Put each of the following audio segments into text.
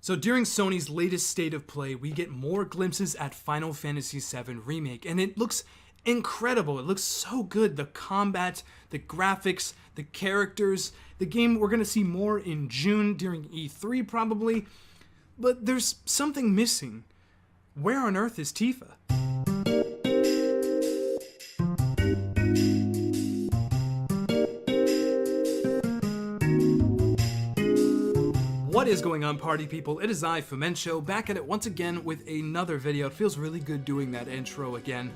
So during Sony's latest State of Play, we get more glimpses at Final Fantasy VII Remake, and it looks incredible. It looks so good. The combat, the graphics, the characters. The game, we're going to see more in June during E3 probably, but there's something missing. Where on earth is Tifa? What is going on, party people? It is I, Fumencho, back at it once again with another video. It feels really good doing that intro again.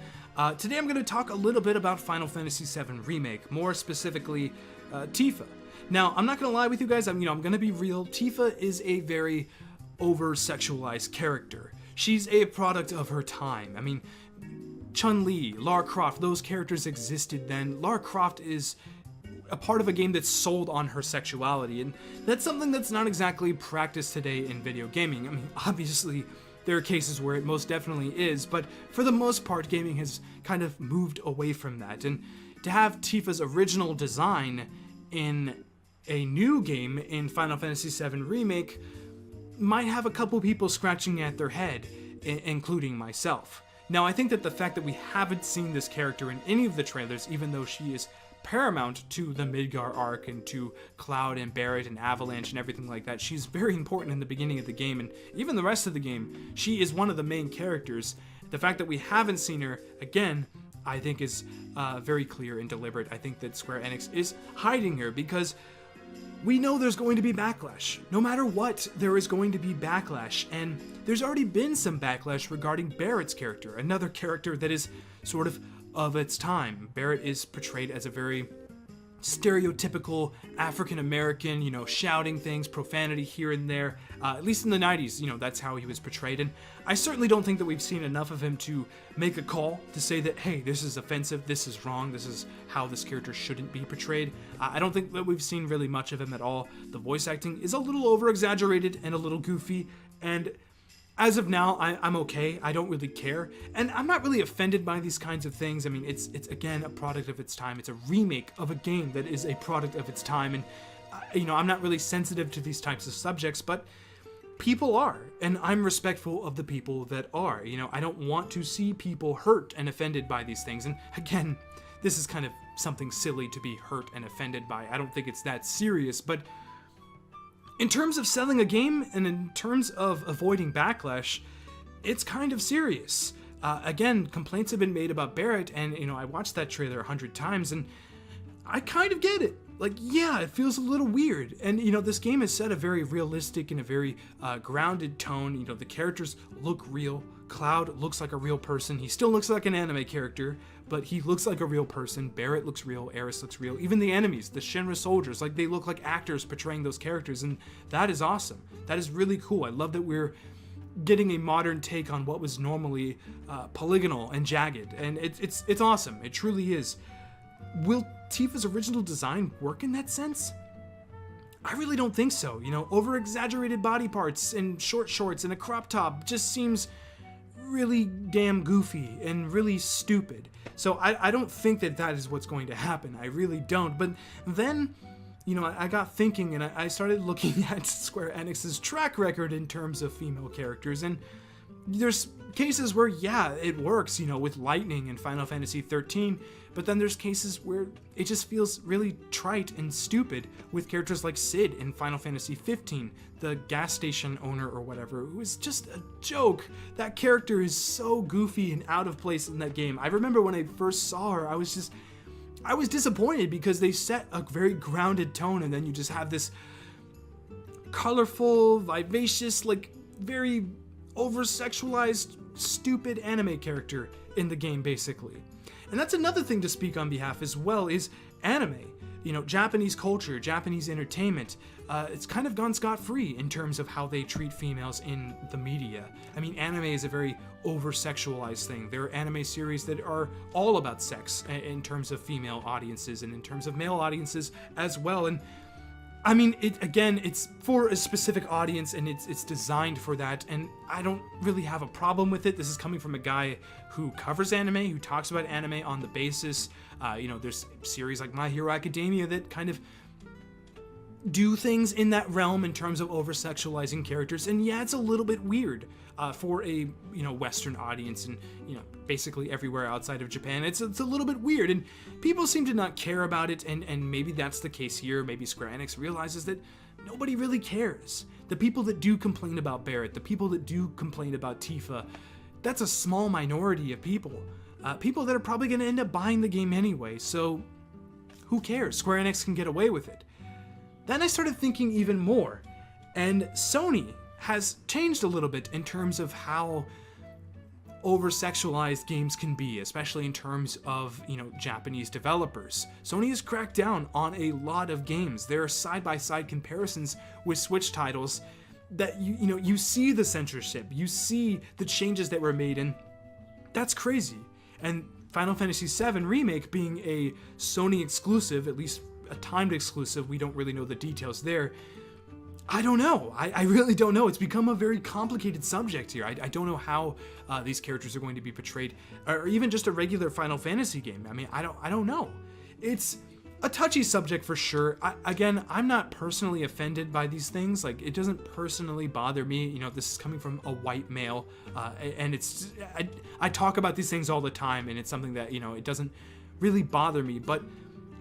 Today I'm going to talk a little bit about Final Fantasy VII Remake, more specifically Tifa. Now, I'm not going to lie with you guys, I'm going to be real. Tifa is a very over-sexualized character. She's a product of her time. I mean, Chun-Li, Lara Croft, those characters existed then. Lara Croft is a part of a game that's sold on her sexuality, and that's something that's not exactly practiced today in video gaming. I mean, obviously, there are cases where it most definitely is, but for the most part, gaming has kind of moved away from that, and to have Tifa's original design in a new game in Final Fantasy VII Remake might have a couple people scratching at their head, including myself. Now, I think that the fact that we haven't seen this character in any of the trailers, even though she is paramount to the Midgar arc and to Cloud and Barret and Avalanche and everything like that. She's very important in the beginning of the game, and even the rest of the game. She is one of the main characters. The fact that we haven't seen her, again, I think is very clear and deliberate. I think that Square Enix is hiding her because we know there's going to be backlash. No matter what, there is going to be backlash, and there's already been some backlash regarding Barret's character, another character that is sort of its time. Barret is portrayed as a very stereotypical African-American, shouting things, profanity here and there. At least in the 90s, that's how he was portrayed. And I certainly don't think that we've seen enough of him to make a call to say that, hey, this is offensive, this is wrong, this is how this character shouldn't be portrayed. I don't think that we've seen really much of him at all. The voice acting is a little over-exaggerated and a little goofy, and as of now, I'm okay. I don't really care. And I'm not really offended by these kinds of things. I mean, it's again, a product of its time. It's a remake of a game that is a product of its time. And, I'm not really sensitive to these types of subjects, but people are. And I'm respectful of the people that are. I don't want to see people hurt and offended by these things. And again, this is kind of something silly to be hurt and offended by. I don't think it's that serious, but in terms of selling a game and in terms of avoiding backlash, it's kind of serious. Again, complaints have been made about Barret, and I watched that trailer 100 times, and I kind of get it. Like, yeah, it feels a little weird. And, this game has set a very realistic and a very grounded tone. The characters look real. Cloud looks like a real person. He still looks like an anime character, but he looks like a real person. Barret looks real. Aeris looks real. Even the enemies, the Shinra soldiers, like, they look like actors portraying those characters, and that is awesome. That is really cool. I love that we're getting a modern take on what was normally polygonal and jagged, and it's awesome. It truly is. Will Tifa's original design work in that sense? I really don't think so. Over-exaggerated body parts and short shorts and a crop top just seems really damn goofy and really stupid. So I don't think that is what's going to happen. I really don't. But then, I got thinking, and I started looking at Square Enix's track record in terms of female characters, and there's cases where, yeah, it works, with Lightning in Final Fantasy 13, but then there's cases where it just feels really trite and stupid with characters like Sid in Final Fantasy 15, the gas station owner or whatever, who is just a joke. That character is so goofy and out of place in that game. I remember when I first saw her, I was disappointed because they set a very grounded tone, and then you just have this colorful, vivacious, like, very over-sexualized, stupid anime character in the game, basically. And that's another thing to speak on behalf as well, is anime. Japanese culture, Japanese entertainment, it's kind of gone scot-free in terms of how they treat females in the media. I mean, anime is a very over-sexualized thing. There are anime series that are all about sex in terms of female audiences and in terms of male audiences as well. And I mean, it's for a specific audience, and it's designed for that, and I don't really have a problem with it. This is coming from a guy who covers anime, who talks about anime on the basis, there's series like My Hero Academia that kind of do things in that realm in terms of over-sexualizing characters, and yeah, it's a little bit weird for a Western audience, and basically everywhere outside of Japan. It's a little bit weird, and people seem to not care about it, and maybe that's the case here. Maybe Square Enix realizes that nobody really cares. The people that do complain about Barrett, the people that do complain about Tifa, that's a small minority of people. People that are probably going to end up buying the game anyway, so who cares? Square Enix can get away with it. Then I started thinking even more, and Sony has changed a little bit in terms of how over-sexualized games can be, especially in terms of, Japanese developers. Sony has cracked down on a lot of games. There are side-by-side comparisons with Switch titles that you see the censorship, you see the changes that were made, and that's crazy. And Final Fantasy VII Remake being a Sony exclusive, at least a timed exclusive, we don't really know the details there. I don't know. I really don't know. It's become a very complicated subject here. I don't know how these characters are going to be portrayed, or even just a regular Final Fantasy game. I mean, I don't know. It's a touchy subject for sure. Again, I'm not personally offended by these things. Like, it doesn't personally bother me. This is coming from a white male, and I talk about these things all the time, and it's something that, it doesn't really bother me, but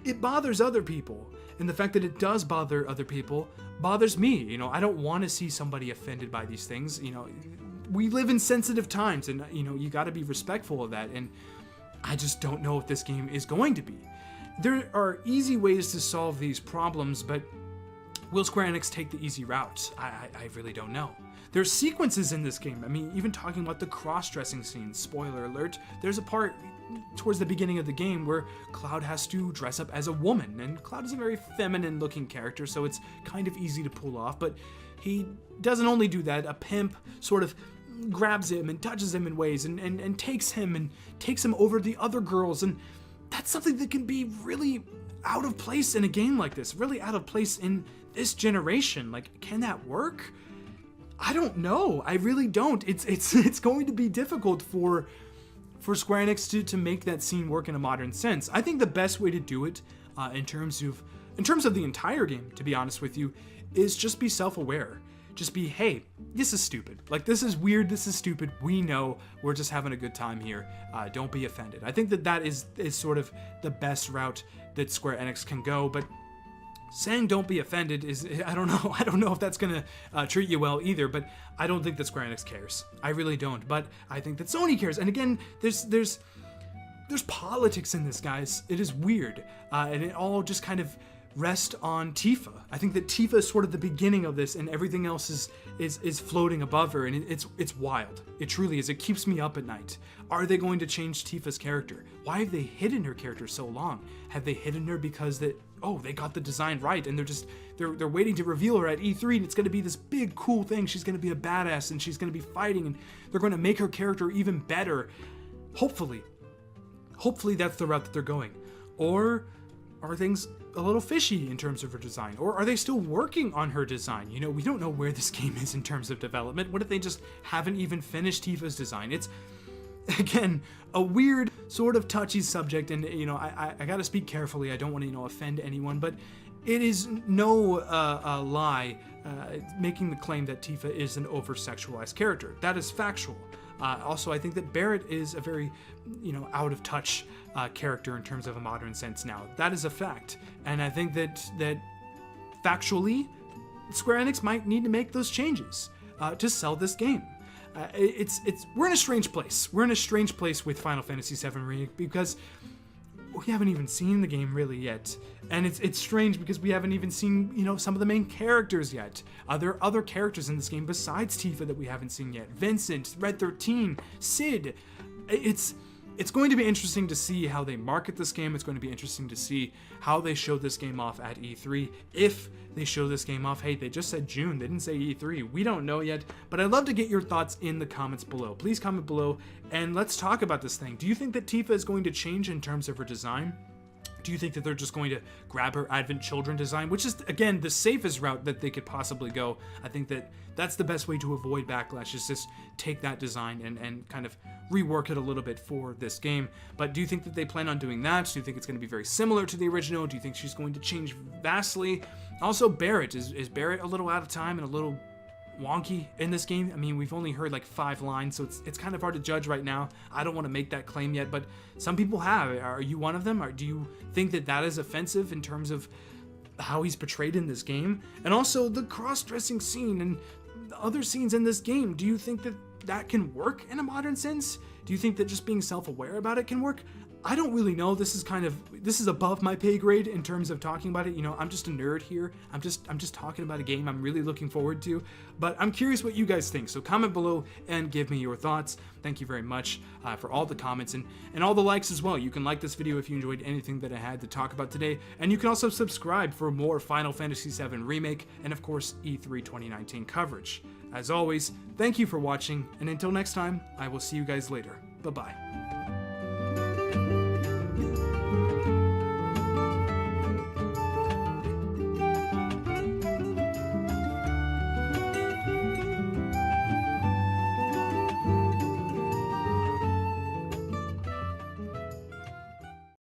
it bothers other people. And the fact that it does bother other people bothers me. I don't want to see somebody offended by these things. We live in sensitive times, and, you got to be respectful of that. And I just don't know if this game is going to be. There are easy ways to solve these problems, but will Square Enix take the easy route? I really don't know. There's sequences in this game. I mean, even talking about the cross-dressing scene, spoiler alert, there's a part towards the beginning of the game where Cloud has to dress up as a woman, and Cloud is a very feminine looking character, so it's kind of easy to pull off, but he doesn't only do that. A pimp sort of grabs him and touches him in ways and takes him over the other girls, and that's something that can be really out of place in a game like this, really out of place in this generation. Like, can that work? I don't know. I really don't. It's going to be difficult for Square Enix to make that scene work in a modern sense. I think the best way to do it, in terms of the entire game, to be honest with you, is just be self-aware. Just be, hey, this is stupid. Like, this is weird, this is stupid. We know, we're just having a good time here. Don't be offended. I think that is sort of the best route that Square Enix can go, but saying don't be offended is, I don't know. I don't know if that's gonna treat you well either, but I don't think that Square Enix cares. I really don't, but I think that Sony cares. And again, there's politics in this, guys. It is weird, and it all just kind of rest on Tifa. I think that Tifa is sort of the beginning of this, and everything else is floating above her, and it's wild. It truly is. It keeps me up at night. Are they going to change Tifa's character? Why have they hidden her character so long? Have they hidden her because they got the design right, and they're waiting to reveal her at E3, and it's going to be this big cool thing. She's going to be a badass, and she's going to be fighting, and they're going to make her character even better. Hopefully that's the route that they're going. Or are things a little fishy in terms of her design? Or are they still working on her design? We don't know where this game is in terms of development. What if they just haven't even finished Tifa's design? It's, again, a weird sort of touchy subject, and I gotta speak carefully. I don't want to offend anyone, but it is no lie making the claim that Tifa is an over-sexualized character. That is factual. Also, I think that Barrett is a very, out of touch character in terms of a modern sense now. That is a fact, and I think that factually, Square Enix might need to make those changes to sell this game. We're in a strange place. We're in a strange place with Final Fantasy VII Remake because we haven't even seen the game really yet, and it's strange because we haven't even seen some of the main characters yet. There are other characters in this game besides Tifa that we haven't seen yet. Vincent, Red 13, Sid. It's going to be interesting to see how they market this game. It's going to be interesting to see how they show this game off at E3. If they show this game off, hey, they just said June, they didn't say E3. We don't know yet, but I'd love to get your thoughts in the comments below. Please comment below, and let's talk about this thing. Do you think that Tifa is going to change in terms of her design? Do you think that they're just going to grab her Advent Children design, which is, again, the safest route that they could possibly go? I think that that's the best way to avoid backlash, is just take that design and kind of rework it a little bit for this game. But do you think that they plan on doing that? Do you think it's going to be very similar to the original? Do you think she's going to change vastly? Also, Barrett. Is Barrett a little out of time and a little wonky in this game? I mean, we've only heard like 5 lines, so it's kind of hard to judge right now. I don't want to make that claim yet, but some people have. Are you one of them? Or do you think that that is offensive in terms of how he's portrayed in this game? And also the cross-dressing scene and the other scenes in this game, do you think that that can work in a modern sense? Do you think that just being self-aware about it can work? I don't really know. This is above my pay grade in terms of talking about it. You know, I'm just a nerd here. I'm just talking about a game I'm really looking forward to. But I'm curious what you guys think. So comment below and give me your thoughts. Thank you very much for all the comments and all the likes as well. You can like this video if you enjoyed anything that I had to talk about today. And you can also subscribe for more Final Fantasy VII Remake and of course E3 2019 coverage. As always, thank you for watching, and until next time, I will see you guys later. Bye-bye.